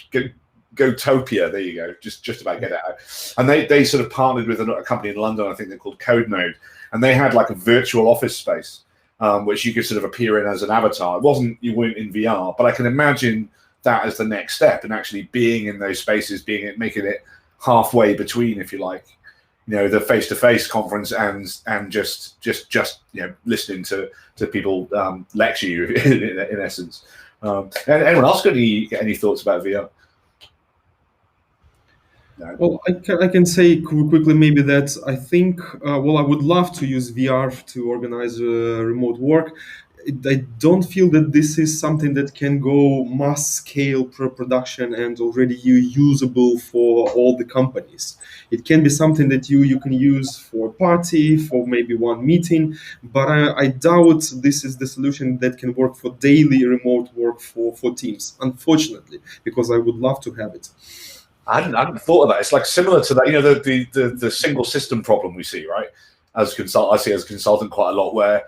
GoTopia, there you go, just about get it out. And they sort of partnered with a company in London, I think they're called CodeNode, and they had like a virtual office space, which you could sort of appear in as an avatar. You weren't in VR, but I can imagine that as the next step, and actually being in those spaces, making it halfway between, if you like, the face-to-face conference and just listening to people lecture you in essence. And anyone else got any thoughts about VR? No. Well, I can say quickly maybe that I think, I would love to use VR to organize remote work. I don't feel that this is something that can go mass scale production and already usable for all the companies. It can be something that you can use for a party, for maybe one meeting, but I doubt this is the solution that can work for daily remote work for teams, unfortunately, because I would love to have it. I hadn't thought of that. It's like similar to that, the single system problem we see, right? I see as a consultant quite a lot, where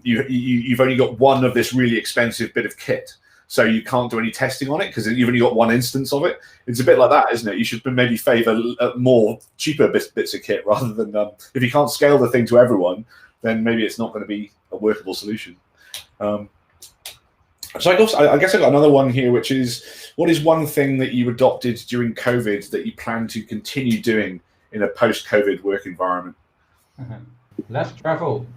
you've only got one of this really expensive bit of kit, so you can't do any testing on it because you've only got one instance of it. It's a bit like that, isn't it? You should maybe favor more cheaper bits of kit rather than if you can't scale the thing to everyone, then maybe it's not going to be a workable solution. So I guess I've got another one here, which is, what is one thing that you adopted during COVID that you plan to continue doing in a post-COVID work environment? Less travel.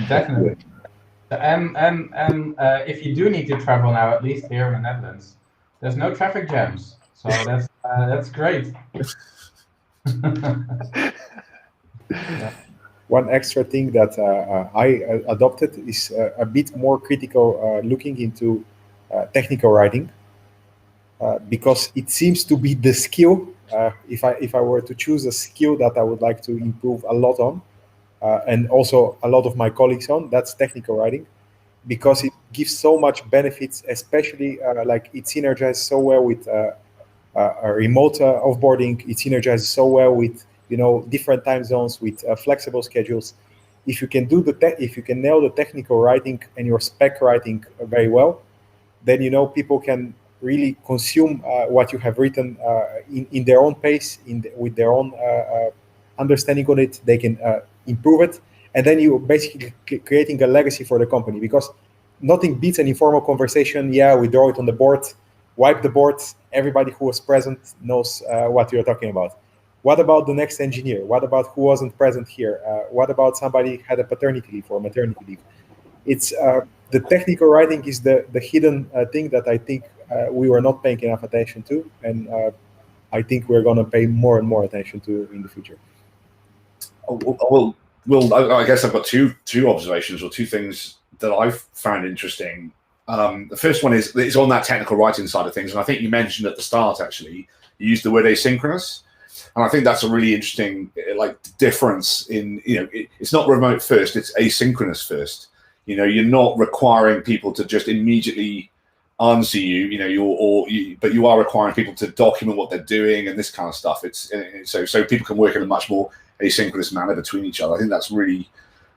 Definitely. If you do need to travel now, at least here in the Netherlands, there's no traffic jams, so that's great. Yeah. One extra thing that I adopted is a bit more critical looking into technical writing, because it seems to be the skill. If I were to choose a skill that I would like to improve a lot on, and also a lot of my colleagues on, that's technical writing, because it gives so much benefits, especially like it synergizes so well with a remote offboarding. It synergizes so well with different time zones, with flexible schedules. If you can if you can nail the technical writing and your spec writing very well, then people can really consume what you have written in their own pace, with their own understanding on it. They can improve it, and then you're basically creating a legacy for the company, because nothing beats an informal conversation. Yeah, we draw it on the board, wipe the board. Everybody who was present knows what you're talking about. What about the next engineer? What about who wasn't present here? What about somebody had a paternity leave or maternity leave? It's the technical writing is the hidden thing that I think we were not paying enough attention to, and I think we're going to pay more and more attention to in the future. Well, I guess I've got two observations, or two things that I've found interesting. The first one is it's on that technical writing side of things, and I think you mentioned at the start, actually, you used the word asynchronous. And I think that's a really interesting difference in, it's not remote first, it's asynchronous first. You're not requiring people to just immediately answer you, but you are requiring people to document what they're doing and this kind of stuff. It's so people can work in a much more asynchronous manner between each other. I think that's really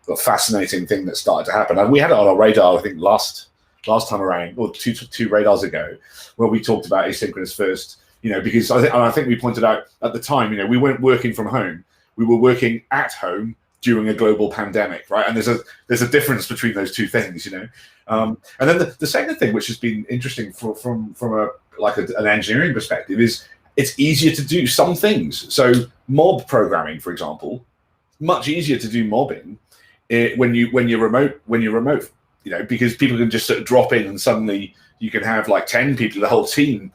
a fascinating thing that started to happen. And we had it on our radar, I think, last last time around, or two radars ago, where we talked about asynchronous first. Because I think we pointed out at the time, we weren't working from home. We were working at home during a global pandemic, right? And there's a difference between those two things, And then the second thing, which has been interesting from an engineering perspective, is it's easier to do some things. So mob programming, for example, much easier to do mobbing when you're remote, because people can just sort of drop in and suddenly you can have like 10 people, the whole team,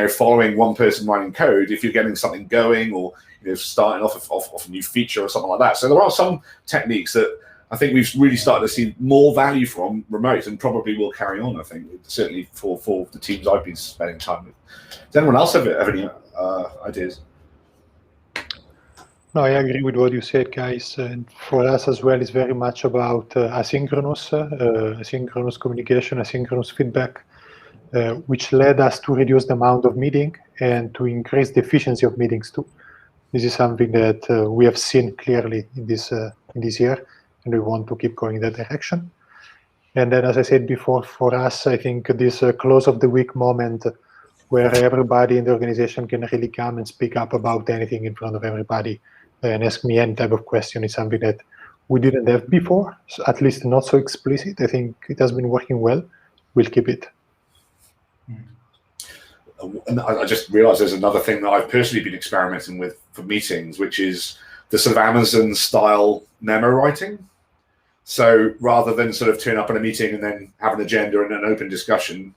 following one person writing code if you're getting something going, or starting off a new feature or something like that. So there are some techniques that I think we've really started to see more value from remote, and probably will carry on. I think certainly for the teams I've been spending time with. Does anyone else have any ideas? No, I agree with what you said, guys. And for us as well, it's very much about asynchronous communication, asynchronous feedback, which led us to reduce the amount of meeting and to increase the efficiency of meetings too. This is something that we have seen clearly in this year, and we want to keep going in that direction. And then, as I said before, for us, I think this close of the week moment where everybody in the organization can really come and speak up about anything in front of everybody and ask me any type of question is something that we didn't have before, so at least not so explicit. I think it has been working well. We'll keep it. And I just realized there's another thing that I've personally been experimenting with for meetings, which is the sort of Amazon style memo writing. So rather than sort of turn up in a meeting and then have an agenda and an open discussion,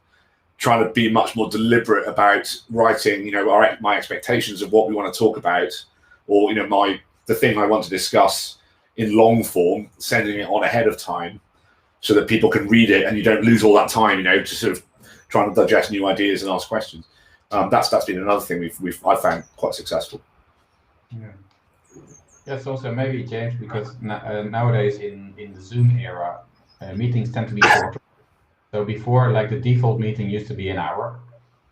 trying to be much more deliberate about writing, my expectations of what we want to talk about, or the thing I want to discuss in long form, sending it on ahead of time so that people can read it and you don't lose all that time, to sort of trying to digest new ideas and ask questions. That's been another thing I found quite successful. Yeah. Yes, also maybe, James, because nowadays in the Zoom era, meetings tend to be shorter. So before, like the default meeting used to be an hour,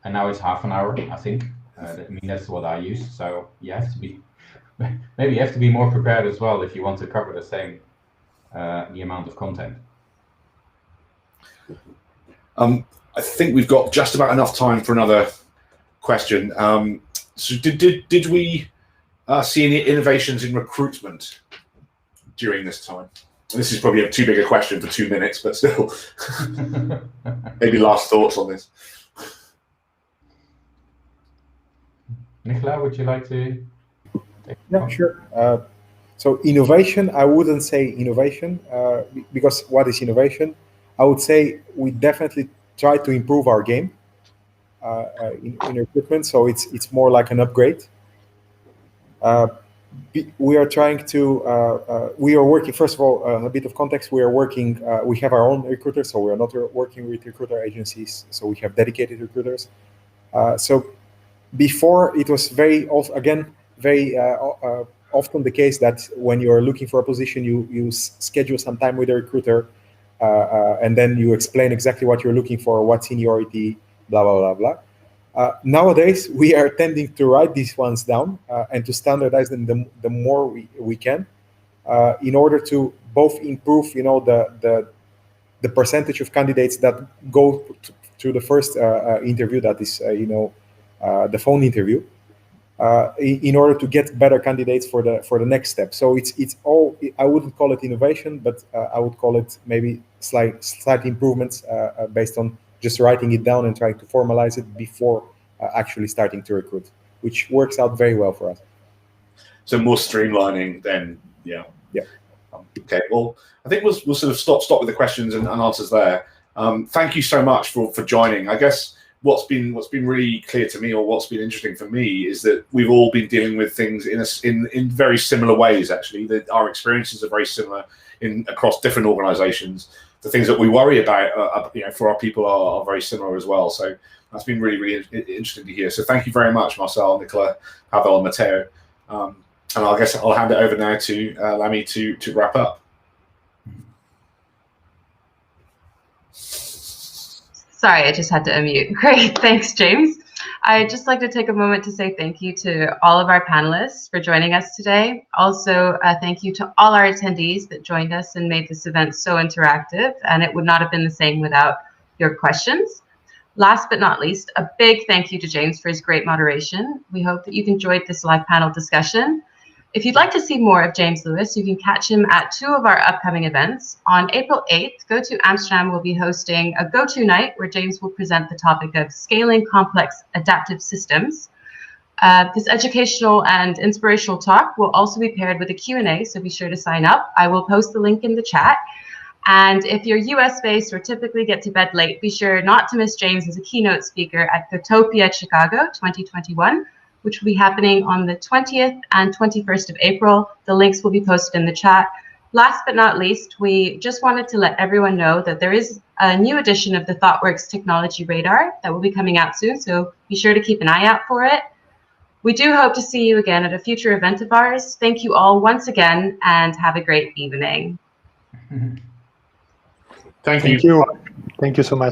and now it's half an hour, I think. That's what I use. So you have to be, maybe you have to be more prepared as well if you want to cover the same, the amount of content. I think we've got just about enough time for another question. So did we see any innovations in recruitment during this time? This is probably too big a question for 2 minutes, but still, maybe last thoughts on this. Nikola, would you like to? Yeah, sure. So innovation, I wouldn't say innovation, because what is innovation? I would say we definitely try to improve our game in recruitment, so it's more like an upgrade. We are trying to, we are working, first of all, a bit of context, we are working, we have our own recruiters, so we are not working with recruiter agencies, so we have dedicated recruiters. So before, it was very often the case that when you are looking for a position, you schedule some time with a recruiter, and then you explain exactly what you're looking for, what seniority, blah, blah, blah, blah. Nowadays, we are tending to write these ones down and to standardize them the more we can, in order to both improve, the percentage of candidates that go to the first interview, that is, the phone interview, in order to get better candidates for the next step. So it's all, I wouldn't call it innovation, but I would call it maybe slight improvements based on just writing it down and trying to formalize it before actually starting to recruit, which works out very well for us. So more streamlining then, yeah. Yeah. Okay, well, I think we'll sort of stop with the questions and answers there. Thank you so much for joining. I guess what's been really clear to me, or what's been interesting for me, is that we've all been dealing with things in very similar ways. Actually, that our experiences are very similar across different organizations. The things that we worry about, for our people are very similar as well. So that's been really, really interesting to hear. So thank you very much, Marcel, Nikola, Pavel, and Matteo. And I guess I'll hand it over now to Lamy to wrap up. Sorry, I just had to unmute. Great, thanks, James. I'd just like to take a moment to say thank you to all of our panelists for joining us today. Also, thank you to all our attendees that joined us and made this event so interactive, and it would not have been the same without your questions. Last but not least, a big thank you to James for his great moderation. We hope that you've enjoyed this live panel discussion. If you'd like to see more of James Lewis, you can catch him at 2 of our upcoming events. On April 8th, Go To Amsterdam will be hosting a Go-To night where James will present the topic of scaling complex adaptive systems. This educational and inspirational talk will also be paired with a Q&A, so be sure to sign up. I will post the link in the chat. And if you're US-based or typically get to bed late, be sure not to miss James as a keynote speaker at Gotopia Chicago 2021, which will be happening on the 20th and 21st of April. The links will be posted in the chat. Last but not least, we just wanted to let everyone know that there is a new edition of the ThoughtWorks Technology Radar that will be coming out soon, so be sure to keep an eye out for it. We do hope to see you again at a future event of ours. Thank you all once again, and have a great evening. Thank you. Thank you so much.